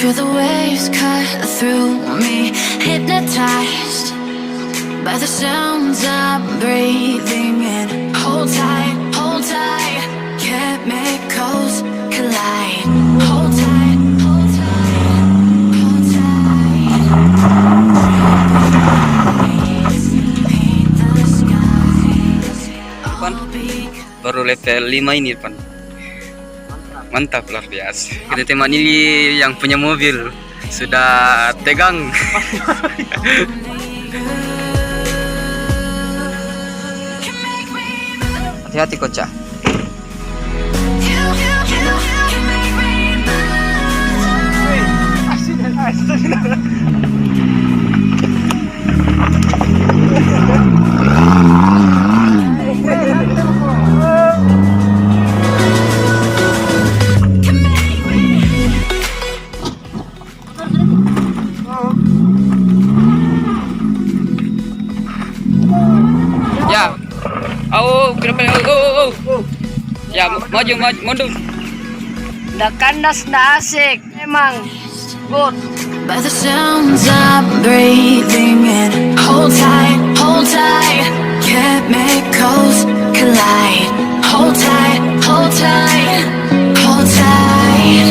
Feel the waves cut through me, hypnotized by the sounds I'm breathing in. Hold tight, chemicals collide. Hold tight, hold tight, hold tight. Paint the skies. Baru level 5 ini Pan. Mantap, luar biasa. Kita temani yang punya mobil sudah tegang. Hati-hati kocak. Ya, ya, maju, mundur. Udah kandas, udah asik, emang good. By the sounds I'm breathing in. Hold tight, chemicals collide. Hold tight, hold tight, hold tight.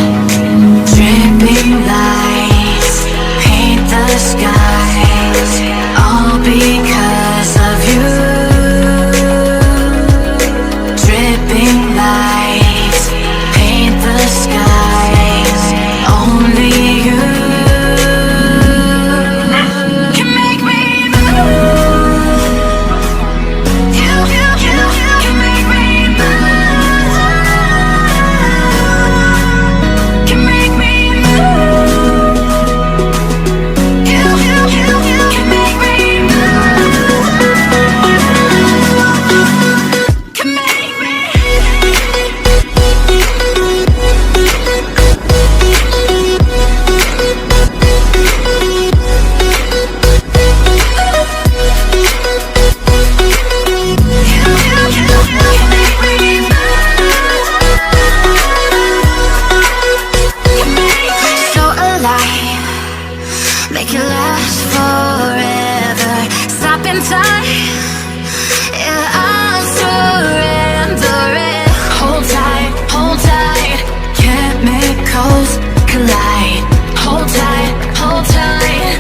Dripping lights paint the skies, all because of you. Dripping lights paint the skies, only you can make me move. You can make me move. Can make me move. You can make me move. Can make me. So alive, make it last forever. Stop in time, yeah, I'll surrender it. Hold tight, chemicals collide. Hold tight, hold tight,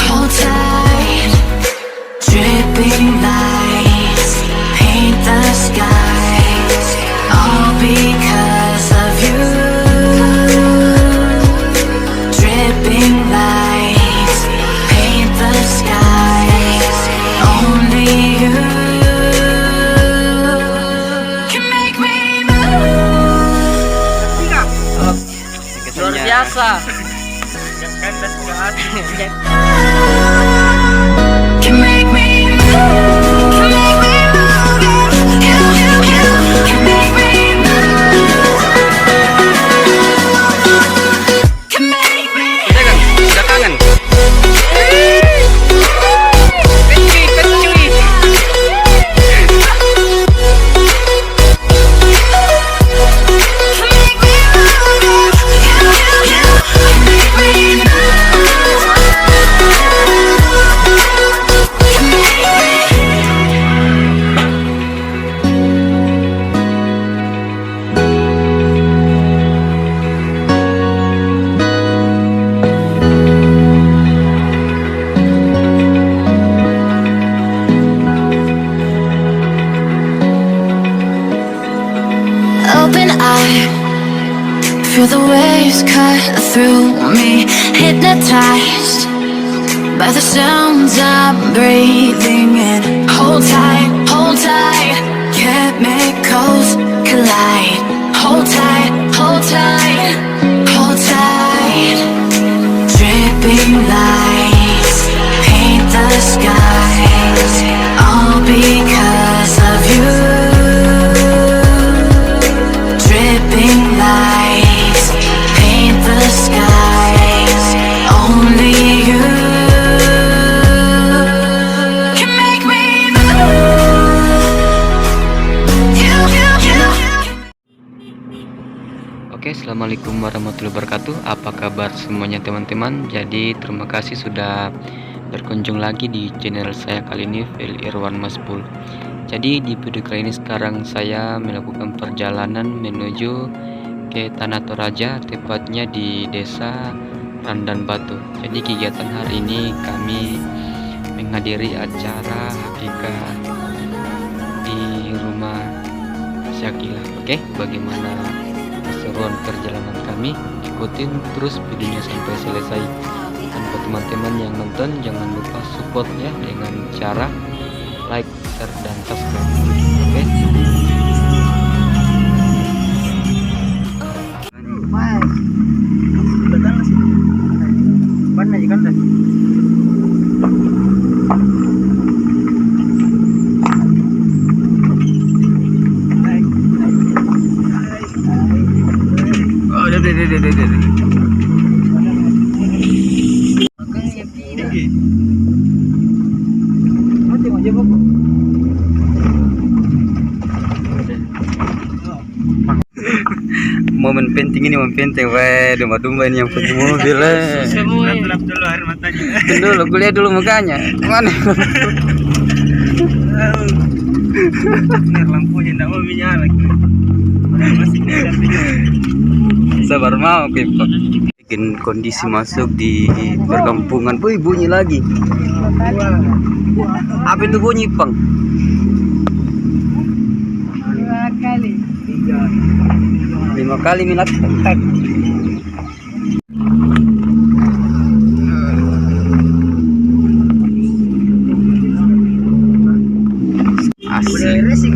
hold tight. Dripping lights paint the skies, all because of you. Dripping lights paint the skies, only you can make me move. Luar biasa. Can make me move. Can make me move. You can make me move. Can make me. Sudah kangen. Open eye, feel the waves cut through me, hypnotized by the sounds I'm breathing in. Hold tight, chemicals collide. Hold tight, hold tight, hold tight. Dripping lights paint the skies, all because of you. Dripping lights paint the skies, only you can make me move. You warahmatullahi wabarakatuh. Apa kabar semuanya teman-teman? Jadi terima kasih sudah berkunjung lagi di channel saya kali ini, Phil Irwan Maspul. Jadi di video kali ini sekarang saya melakukan perjalanan menuju ke Tanah Toraja, tepatnya di desa Randan Batu. Jadi kegiatan hari ini kami menghadiri acara hakikah di rumah Syakila. Oke, bagaimana keseruan perjalanan kami? Ikutin terus videonya sampai selesai. Dan buat teman-teman yang nonton, jangan lupa support ya dengan cara like, share, dan subscribe. Oke. Momen penting ini, momen penting. Weh, domba-domba ini yang punya mobil. Semua Gelap dulu air matanya. Dulu, gue lihat dulu mukanya. Mana? Ini lampunya tidak mau menyala. Masih Sabar mau Pak. Bikin kondisi masuk di perkampungan. Wih, bunyi lagi. Apa itu bunyi, Pang? 2 kali. 5 kali minat tek. Asik. Resik.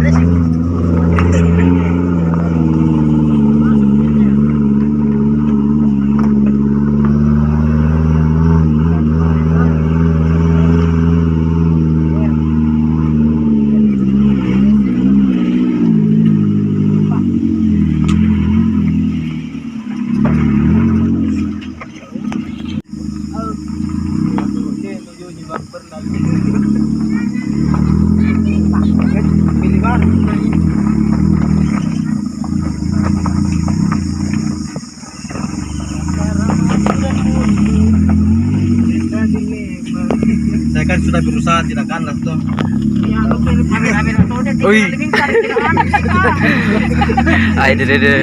Saya kan sudah berusaha tidak kalah tuh. Ui. Ayo deh.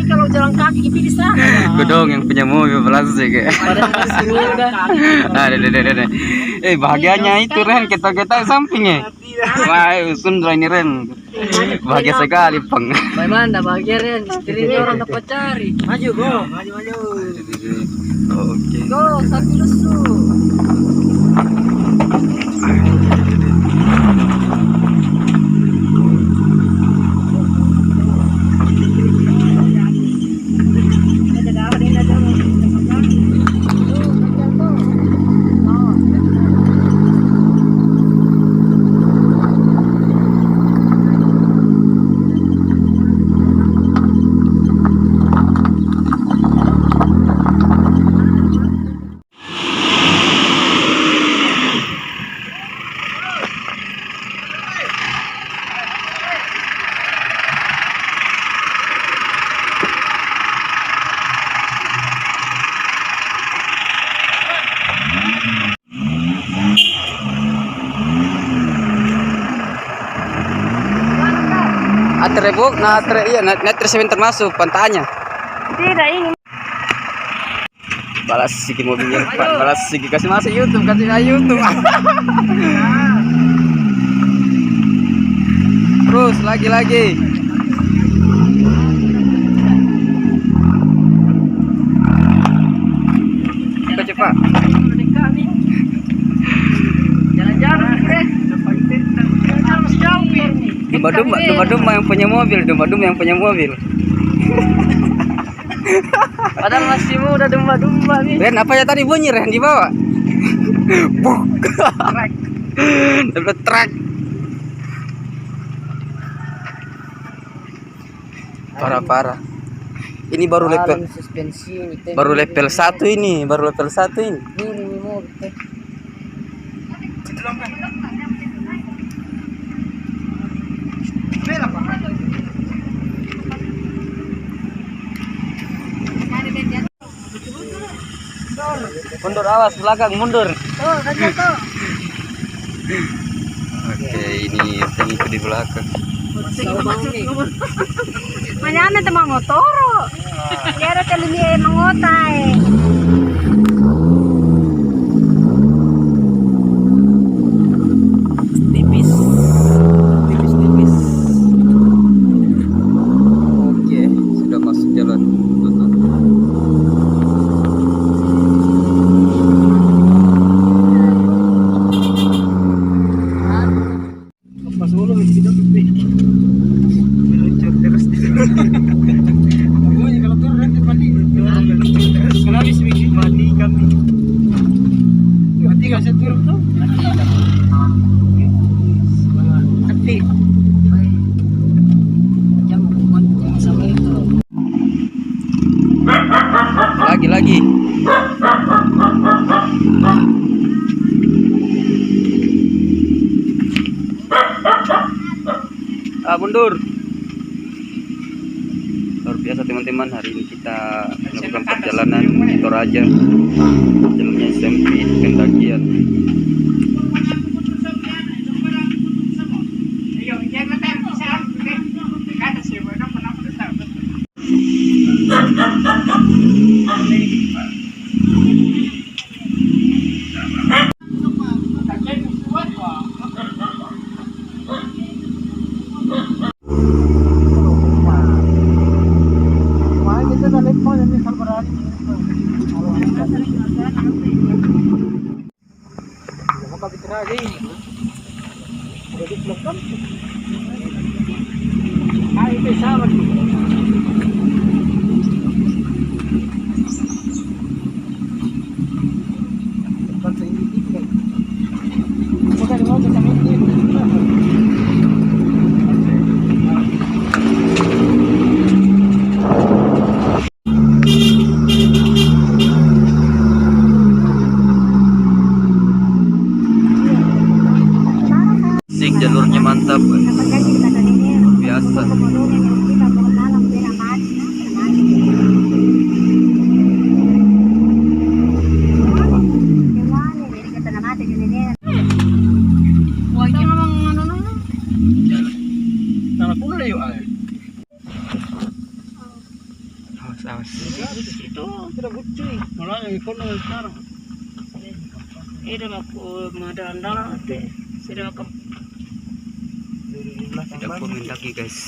Kalau jalan kaki pilih sana. Gue dong yang punya mobil plastik ya. Nah, deh. Bahagianya itu Ren, kita sampingnya. Wah, Sundra ini Ren. Bahagia sekali, Pang. Bagaimana bahagia Ren? Istri orang dapat cari. Maju, go. Maju. Oke. Go, sapi lusu. Atre buk, atre sebentar masuk pantanya. Tidak ini. Balas siki mobilnya, balas siki kasih masuk YouTube, kasih ke YouTube. Terus lagi. Cepat. Jalan-jalan, Ren. Masih jauh ini. Domba-domba yang punya mobil. Padahal masih muda domba-domba nih. Ren, apa ya tadi bunyi Ren di bawah? Buk. Dapat truk. Parah. Ini baru level suspensi ini. baru level 1 ini, Ini mobil. Mundur, awas belakang, mundur. Tuh, ganyan tuh. Oke, ini pengikut di belakang. Manyan na mga motoro. Kaya tali niya mangotay. Tipis. Tipis. Oke, sudah masuk jalan. Pas ulo kita tuh. Meluncur terus. Pokoknya kalau turun nanti mandi. Kalau habis bikin mandi kami. Mati nggak saya turun tuh. Mati. Lagi. Mundur. Luar biasa teman-teman, hari ini kita melakukan perjalanan di Toraja. Jalannya sempit, pendakian. Sing jalurnya mantap, biasa. Awas. Itu sudah bucuy. Malah yang kono sekarang. Ini aku madandala teh. Sudah ke Tidak mendaki guys.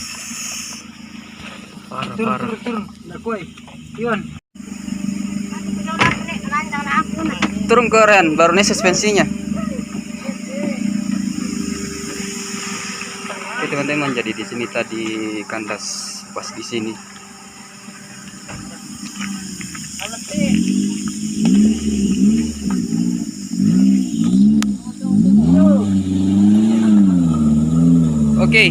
Parah. turun. Nak kuai. Iwan. Turun ke Ren, baru nih suspensinya. Oke teman-teman, jadi di sini tadi kandas pas di sini. Oke.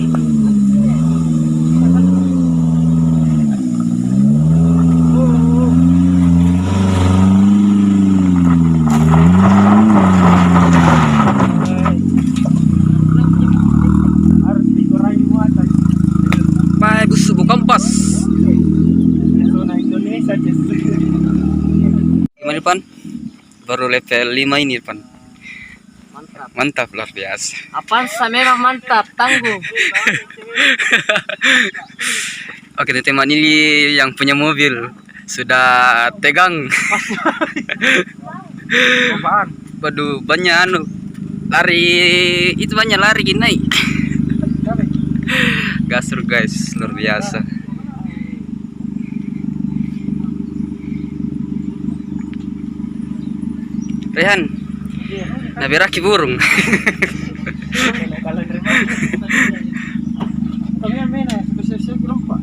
Harus dikurangi muatan. Pak Ibu Subuh Kompas. Zona Indonesia justru. Gimana Pan? Baru level 5 ini Pan. Mantap. Mantap, luar biasa. Apaan memang mantap, tangguh. Oke teman-teman, ini yang punya mobil sudah tegang. Apaan? Waduh, banyak lari, itu banyak lari gini. Gasur guys, luar biasa. Rehan, nabiraki burung. Kalau nerima. Kami yang mana? Spesial berapa?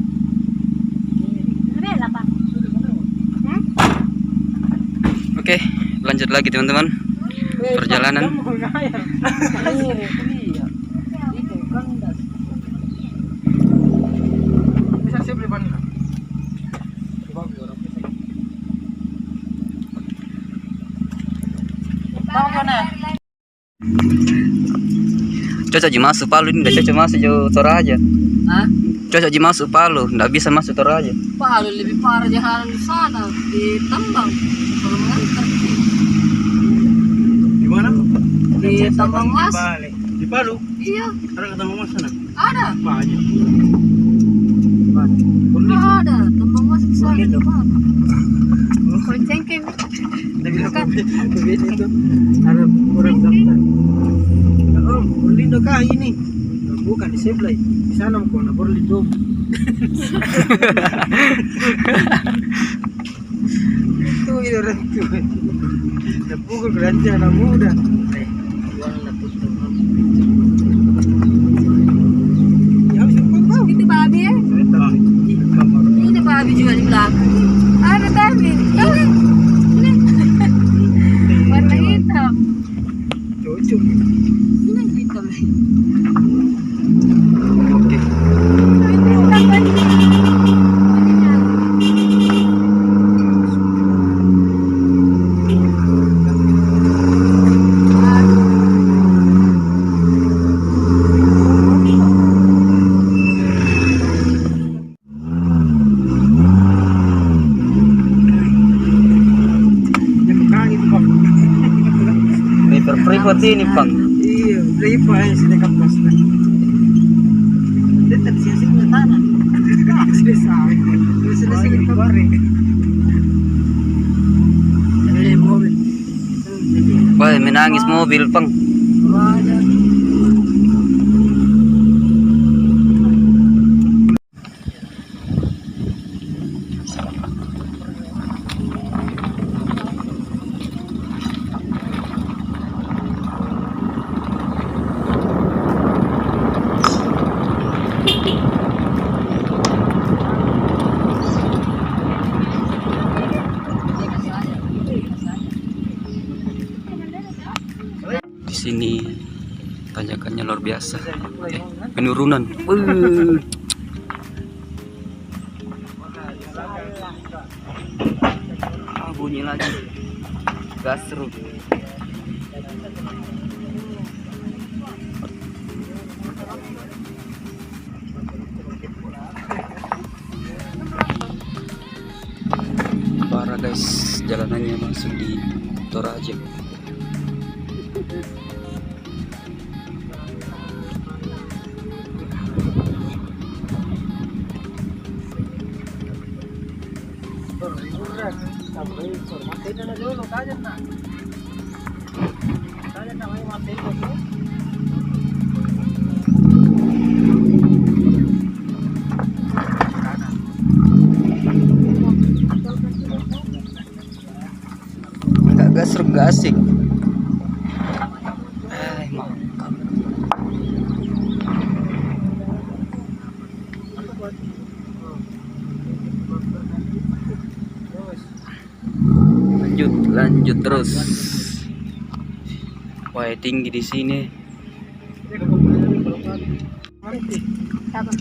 Oke, lanjut lagi teman-teman. Perjalanan. Bisa saya beli ban. Cocok aja masuk Palu ini, nggak cocok masuk jauh Toraja. Hah? Cocok aja masuk Palu, nggak bisa masuk Toraja. Palu lebih parah jalan di sana, di Tambang. Kalau mengantar Tambang Mas. Balik. Di Palu. Iya, Ada ketemu Mas sana. ada. Banyak. Ada, Tambang Mas di sana. Koncengkeng. Bukan itu ada orang daftar. Oh, Berlindo kah ini? Bukan di sebelah. Di sana kok na Berlindo. Itu orang itu. Na pukul kerja anak muda. Jual na tutup. Ya harus kau. Itu babi ya? Ini babi juga di belakang. Ada tadi. Ini. Warna hitam. Cocok. Ini hitam. Oke. River Freeport ini, Bang. Iya, berapa ya sini kapas na. Dekat sini na tanah. Selesai. Selesai kabar. Ini mobil. Wah, menangis mobil, Bang. Ada. Di sini tanjakannya luar biasa. Penurunan. Bunyi lagi. Gas seru. Parah guys, jalanannya masuk di Toraja. Agak seru, gak asik. Mantap. Lanjut terus. Wah, tinggi di sini. Apa?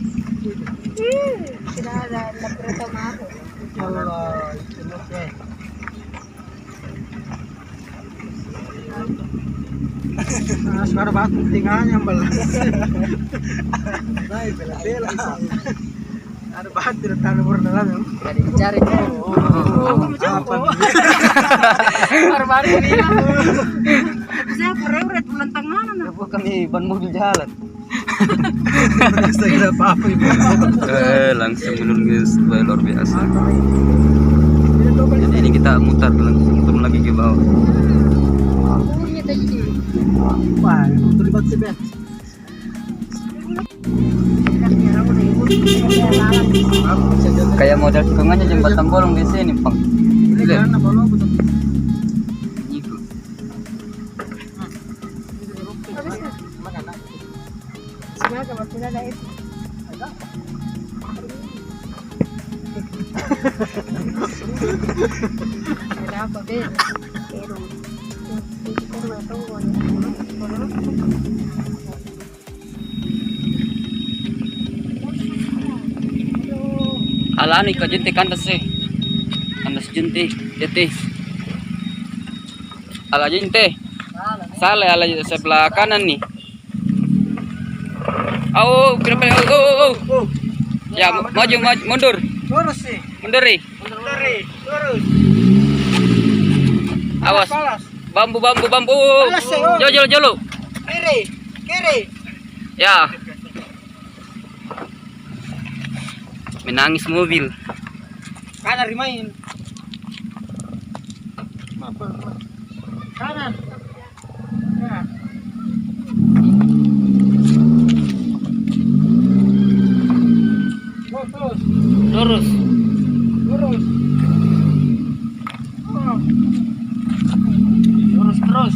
Sudah ada kereta aku. Sekarang batu tinggalnya balas. Baik, bela-bela. Ada batu di tanah berdalam. Jadi dicari. Baru-baru ini. Saya perewret bulan tengah nah. Kami ban mobil jalan. Saya apa-apa ibu. Langsung menurun luar biasa. Jadi ini kita mutar langsung turun lagi ke bawah. Punya tadi. Wah, terlibat sebet. Kayak model tikungannya jembatan bolong di sini, Bang. Karena kalau betul. Itu. Sebenarnya kalau tidak ada itu. Ada apa deh? Alani ka jente kandas jente jete. Ala jente. Salah ala sebelah kanan nih. Kenapa? Ya, maju mundur. Terus sih. Mundur nih. Terus. Awas. Palas. Bambu. Palas, Jolo. Kiri. Ya. Menangis mobil. Kanan rimain. Kanan. Ya. Lurus. Lurus. Oh. Lurus terus.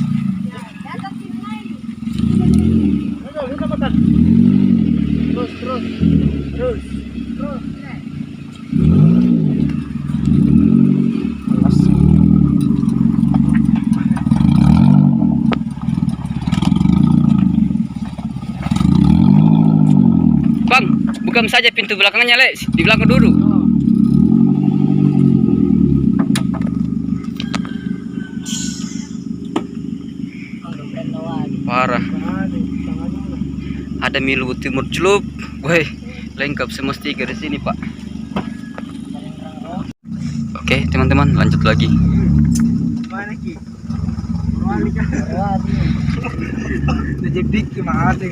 Bisa petan. Terus. Bang, buka saja pintu belakangnya, Le. Di belakang dulu. Parah. Ada Milu Timur Celup. Woi, lengkap semestinya di sini, Pak. Oke, teman-teman, lanjut lagi. Mana ki? Jadi kemana?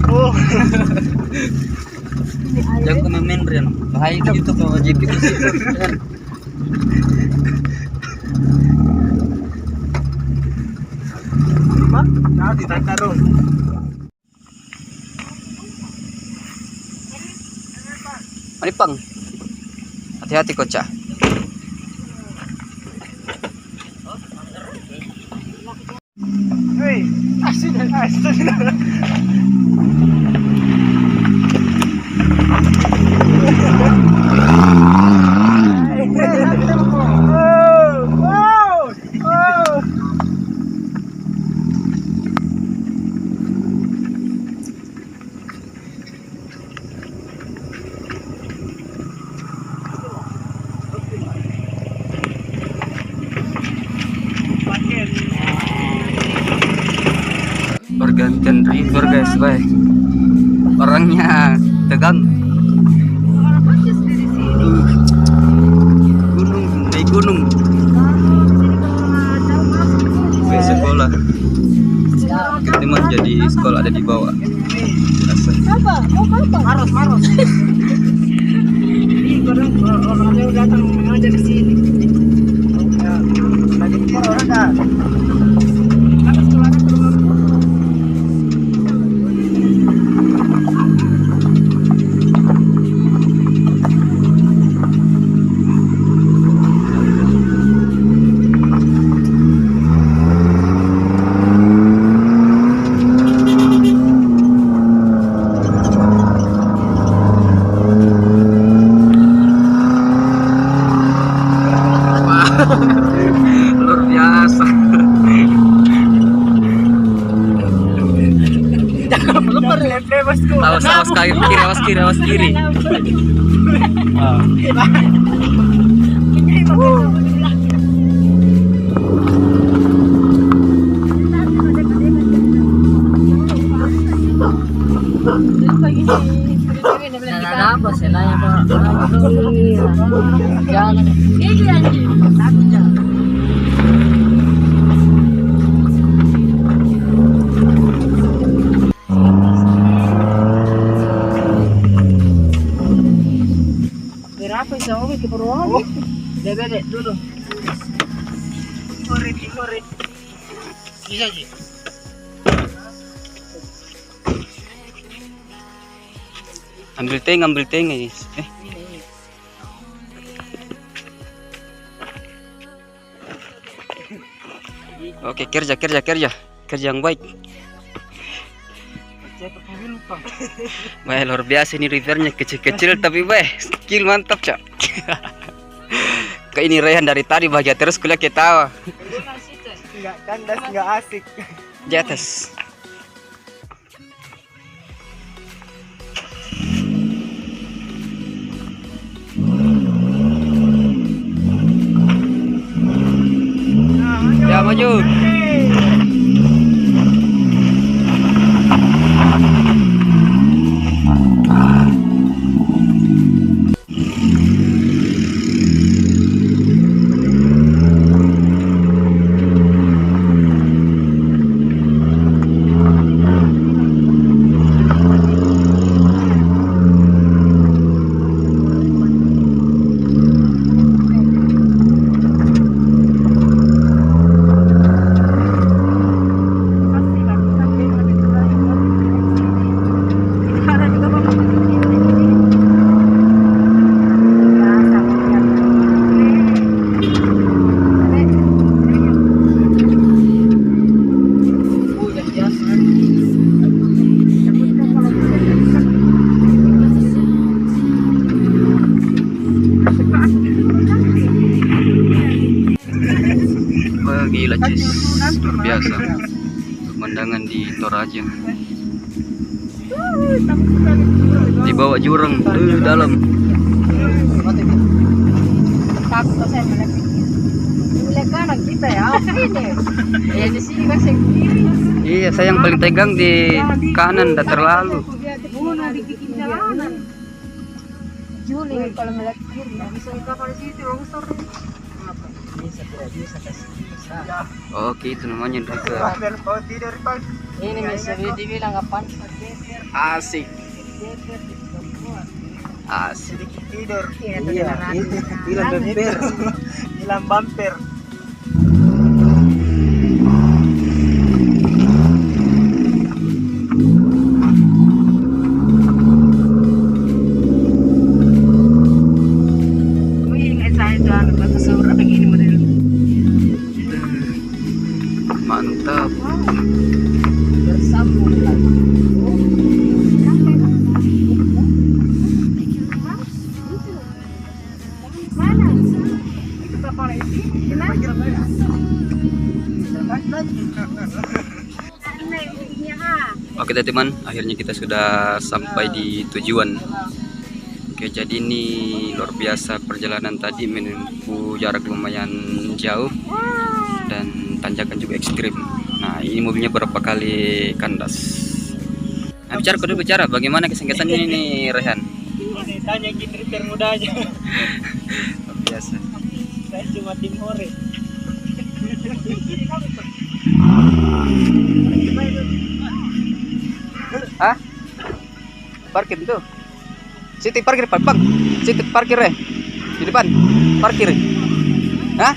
Oh. Jangan komen Brian. Bahaya gitu kalau JP di situ. Nah, ditaruh. Mari, Pang. Hati-hati, kocak. Hei, asin. Pergantian river, guys, baik. Orangnya tegang. Naik gunung. Ke sekolah. Teman jadi sekolah ada di bawah. Biasa. Maros. Ini orang yang datang mengajar di sini. Lagi dia orang dah. Luar biasa. Awas kiri, awas kiri. Apa sih nanya Pak? Jalan. Berapa sih ke Purworejo? Dede dulu. Korek. Bisa sih. Ambil teng guys. Oke, kerja yang baik. Wah, luar biasa ini rivernya, kecil-kecil tapi skill mantap, Cak. Kayak ini Rehan dari tadi bahagia terus kuliah ketawa. Enggak kandas, enggak asik. Di atas. Ya, maju. Villages. Luar biasa pemandangan di Toraja. Di bawah jurang dalam. Takut saya melihat kanan kita ya. Apa ini? Ya di sini kasih kiri. Iya, saya yang paling tegang di kanan, dah terlalu. Bunuh dibikin jalanan. Juli kalau melihat kiri nggak bisa kapal di situ longsor. Bisa tidak bisa kasih bisa. Oke, itu namanya drifter. Mau tidur Pak. Ini bisa dibilang kapan? Asik. Asik. Sedikit tidur. Iya, Iya, itu hilang bumper. Hilang bumper. Mantap. Bersambung lagi. Mana? Itu kapal itu. Kenapa? Oke teman-teman, akhirnya kita sudah sampai di tujuan. Oke, jadi ini luar biasa perjalanan tadi menempuh jarak lumayan jauh dan tanjakan juga ekstrim. Nah, ini mobilnya berapa kali kandas. Nah, bicara bagaimana kesan-kesannya ini Rehan? Ini tanya drifter muda aja. Luar biasa. Saya cuma tim hore. Hah? Parkir itu. Situ parkir, Bang. Situ parkir ya. Di depan. Parkir. Hah?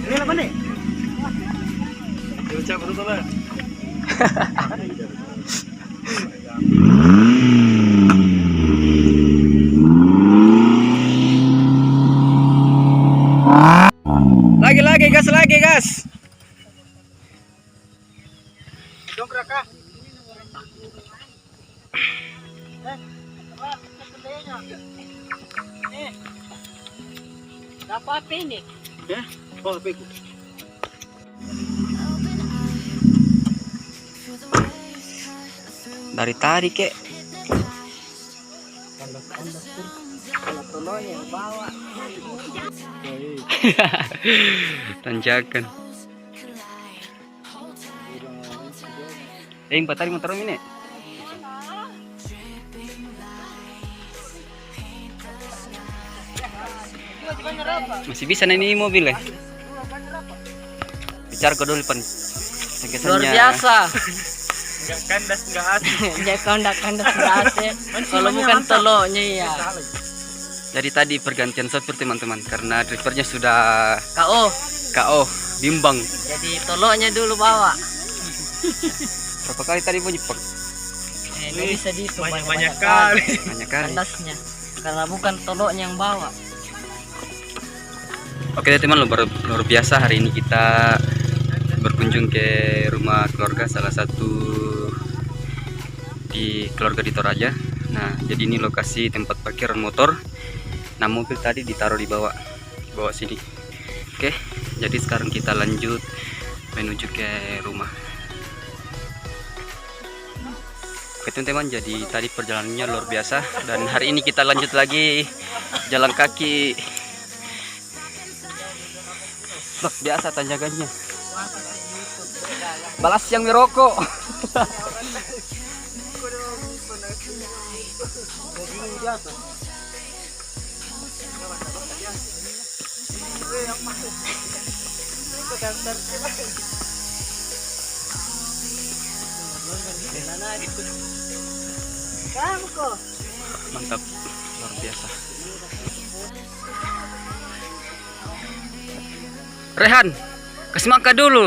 Ini apa nih? Ucap betul lah. Lagi gas. Dongkrak kah? Dapat ini. Ya? Oh, beku. Dari tadi kek. Tolongnya bawa. Tanjakan. Empat tadi motor ini. Masih bisa nih ini mobil ya. Bicara ke dulu pan. Luar biasa. Enggak kandas, enggak asik. Jangan kandas berasa. Kalau bukan teloknya ya. Jadi tadi pergantian sopir teman-teman karena drivernya sudah KO bimbang. Jadi teloknya dulu bawa. Berapa kali tadi bunyi pek? Ini bisa dihitung Banyak kali. Banyak kali. kandasnya. Karena bukan teloknya yang bawa. Oke teman, luar biasa hari ini kita berkunjung ke rumah keluarga, salah satu di keluarga di Toraja. Nah, jadi ini lokasi tempat parkir motor. Nah, mobil tadi ditaruh di bawah sini. Oke, jadi sekarang kita lanjut menuju ke rumah. Oke teman-teman, jadi tadi perjalanannya luar biasa dan hari ini kita lanjut lagi jalan kaki. Biasa tanjakannya. Balas yang merokok. Mantap, luar biasa. Rehan, kasih makan dulu.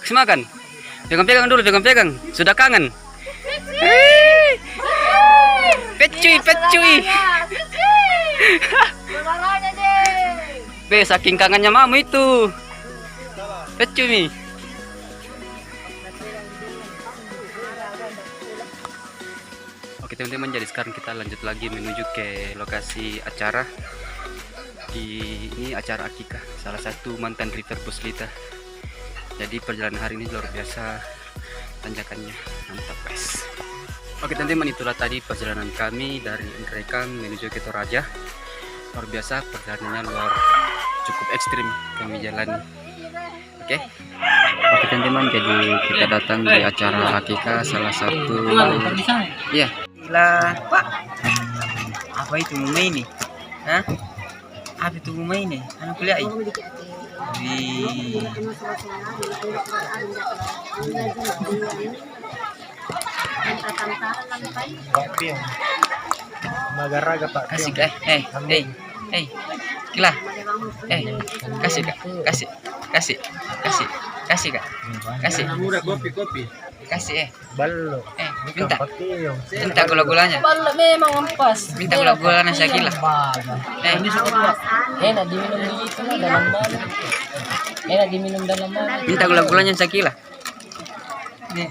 Kasih makan. Pegang-pegang dulu, pegang-pegang. Sudah kangen. pecuy. Saudaranya deh. Be, saking kangennya mama itu. Pecuy. Oke teman-teman, jadi sekarang kita lanjut lagi menuju ke lokasi acara. Ini acara akikah salah satu mantan River Puslita. Jadi perjalanan hari ini luar biasa tanjakannya, mantap guys. Oke teman-teman, itulah tadi perjalanan kami dari Indrekang menuju ke Toraja. Luar biasa, perjalanannya cukup ekstrim kami jalani. Oke teman-teman, jadi kita datang di acara akikah salah satu. Iya. Gila, Pak. Apa itu muma ini? Hah? Apa itu muma ini? Anu kuliah ini? Magaraga Pak. Kasih kah? Gila. Kasih kak. Kasih kak. Kasih. Murah kopi. Kasih Ballo. Minta gula-gulanya. Bala memang ampas. Minta gula-gulanya Syakila. Enak diminum itu dalam mana? Enak diminum dalam mana? Minta gula-gulanya Syakila. Nih.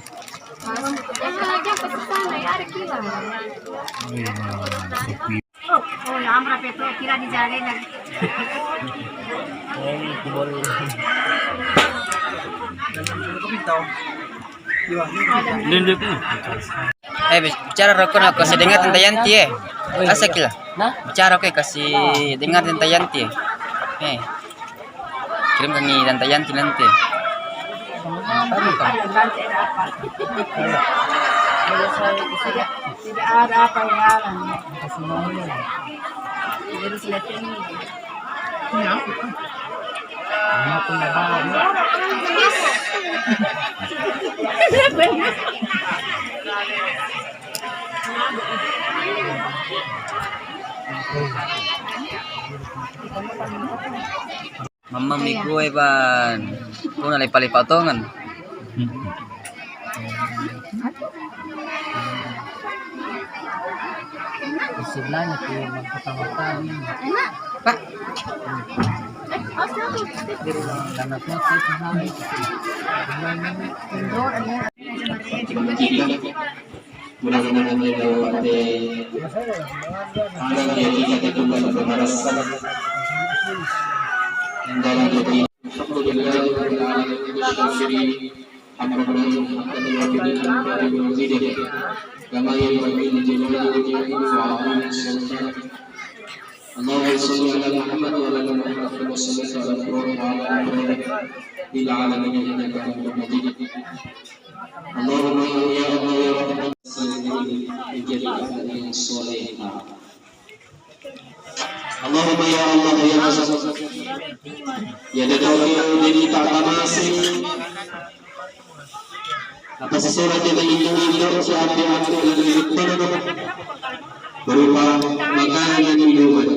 Oh, ya amra peto kira dijagain lagi. Bicara rokok aku kasih dengar tentang Yanti Asa kila. Nah, Bicara aku kasih dengar tentang Yanti. Kirim kami tentang Yanti nanti. tidak ada apa yang jadi silatin ini. Mama mi gue ban. Kau nalai pali patongan. Sebelahnya tuh yang pertama-tama. Pak. Anaknya sih sehari. Mudah-mudahan melewati alam yang kita ketukan pemarasan yang dalam diri. Alhamdulillah rabbil alamin syukurin hamdan kama yanbaghi li jalali wajhihi wa 'azimi sultanihi. Allahumma shalli ala Muhammad wa ala Muhammad wa sallim ala Muhammad wa ala Muhammad lil alamin innaka Hamidum Majid. Allahumma ya Allah ya Rahman menjadi anak yang soleh. Allahumma ya Allah ya Razak ya Dadawil dari Ta'amasik atas sesuatu yang melindungi hidup siapa yang ada dalam hidup berupa makanan dan minuman.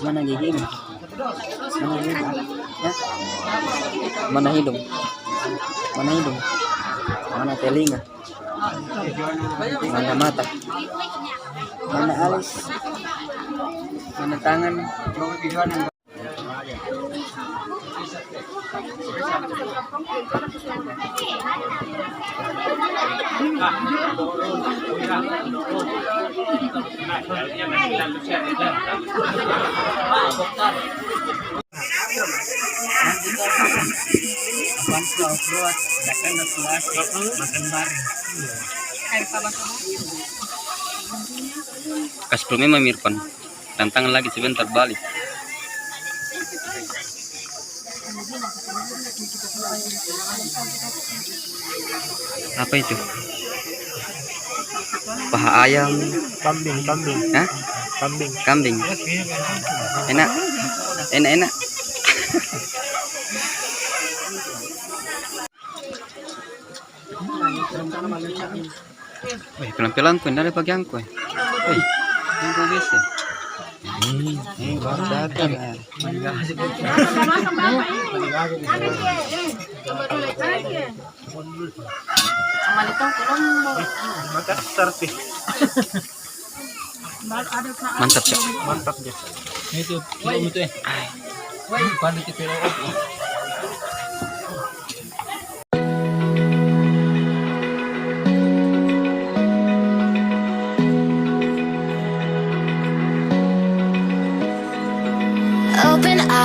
Mana gigi? Mana hidung? Mana hidung? Mana telinga? Mana mata? Mana alis? Mana tangan? buat makan makan bareng. Air panas. Kas belumnya Mirkon. Tantangan lagi sebentar balik. Apa itu? Paha ayam. Kambing. Hah? Kambing. Enak. Enak. Wih, pelan-pelan ku, ndak ada bagian ku. Wih, tunggu bisa. Baru datang. Amal itu kurang. Makassar sih. Mantap, Cak. Mantap ya. Itu, itu ya. Pandai kita